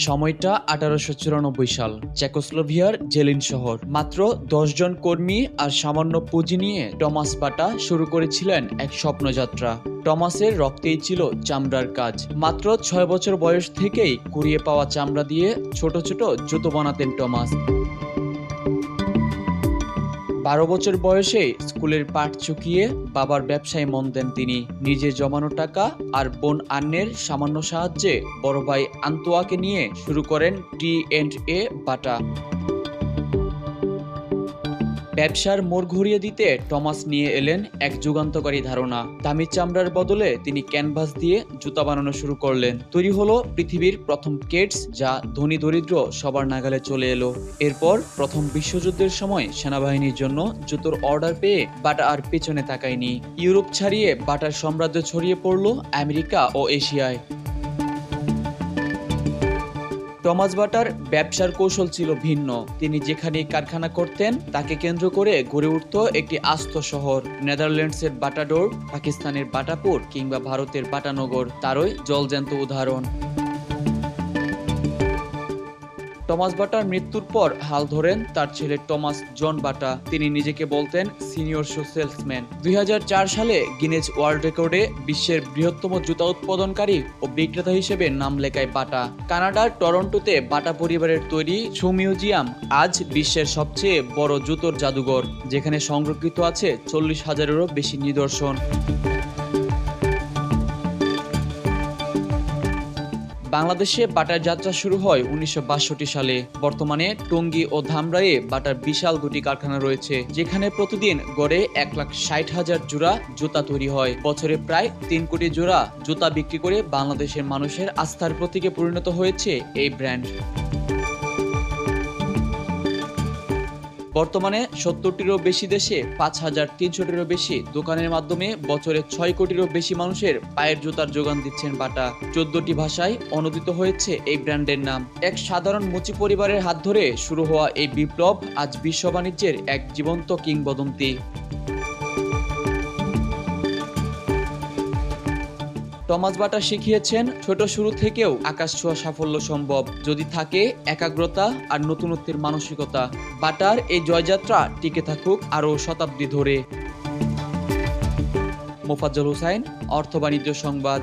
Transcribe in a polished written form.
সময়টা 1894 সাল, চেকোস্লোভিয়ার জেলিন শহর। মাত্র 10 জন কর্মী আর সামান্য পুঁজি নিয়ে টমাস বাটা শুরু করেছিলেন এক স্বপ্নযাত্রা। টমাসের রক্তেই ছিল চামড়ার কাজ। মাত্র 6 বছর বয়স থেকেই কুড়িয়ে পাওয়া চামড়া দিয়ে ছোট ছোট জুতো বানাতেন টমাস। 12 বছর বয়সে স্কুলের পাঠ চুকিয়ে বাবার ব্যবসায় মন দেন তিনি। নিজের জমানো টাকা আর বোন আন্নের সামান্য সাহায্যে বড় ভাই আন্তোয়াকে নিয়ে শুরু করেন টি&এ বাটা। ব্যবসার মোড় ঘুরিয়ে দিতে টমাস নিয়ে এলেন এক যুগান্তকারী ধারণা। দামি চামড়ার বদলে তিনি ক্যানভাস দিয়ে জুতা বানানো শুরু করলেন। তৈরি হলো পৃথিবীর প্রথম কেটস, যা ধনী দরিদ্র সবার নাগালে চলে এলো। এরপর প্রথম বিশ্বযুদ্ধের সময় সেনাবাহিনীর জন্য জুতোর অর্ডার পেয়ে বাটা আর পেছনে তাকায়নি। ইউরোপ ছাড়িয়ে বাটার সাম্রাজ্য ছড়িয়ে পড়ল আমেরিকা ও এশিয়ায়। টমাস বাটার ব্যবসার কৌশল ছিল ভিন্ন। তিনি যেখানে কারখানা করতেন তাকে কেন্দ্র করে গড়ে উঠত একটি আস্ত শহর। নেদারল্যান্ডসের বাটাডোর, পাকিস্তানের বাটাপুর কিংবা ভারতের বাটানগর তারই জলজ্যান্ত উদাহরণ। টমাস বাটার মৃত্যুর পর হাল ধরেন তার ছেলে টমাস জন বাটা। তিনি নিজেকে বলতেন সিনিয়র শু সেলসম্যান। 2004 সালে গিনেস ওয়ার্ল্ড রেকর্ডে বিশ্বের বৃহত্তম জুতা উৎপাদনকারী ও বিক্রেতা হিসেবে নাম লেখায় বাটা। কানাডার টরন্টোতে বাটা পরিবারের তৈরি শু মিউজিয়াম আজ বিশ্বের সবচেয়ে বড় জুতোর জাদুঘর, যেখানে সংরক্ষিত আছে 40,000-এরও বেশি নিদর্শন। বাংলাদেশে বাটার যাত্রা শুরু হয় 1962 সালে। বর্তমানে টঙ্গী ও ধামরাইয়ে বাটার বিশাল দুটি কারখানা রয়েছে, যেখানে প্রতিদিন গড়ে 1,60,000 জোড়া জুতা তৈরি হয়। বছরে প্রায় 3 কোটি জোড়া জুতা বিক্রি করে বাংলাদেশের মানুষের আস্থার প্রতীকে পরিণত হয়েছে এই ব্র্যান্ড। বর্তমানে 70টিরও বেশি দেশে 5,300টিরও বেশি দোকানের মাধ্যমে বছরে 6 কোটিরও বেশি মানুষের পায়ের জুতার যোগান দিচ্ছেন বাটা। 14টি ভাষায় অনুদিত হয়েছে এই ব্র্যান্ডের নাম। এক সাধারণ মুচি পরিবারের হাত ধরে শুরু হওয়া এই বিপ্লব আজ বিশ্ব বাণিজ্যের এক জীবন্ত কিংবদন্তি। টমাস বাটা শিখিয়েছেন ছোট শুরু থেকেও আকাশ ছোঁয়া সাফল্য সম্ভব, যদি থাকে একাগ্রতা আর নতুনত্বের মানসিকতা। বাটার এই জয়যাত্রা টিকে থাকুক আরও শতাব্দী ধরে। মোফাজ্জল হোসাইন, অর্থ বাণিজ্য সংবাদ।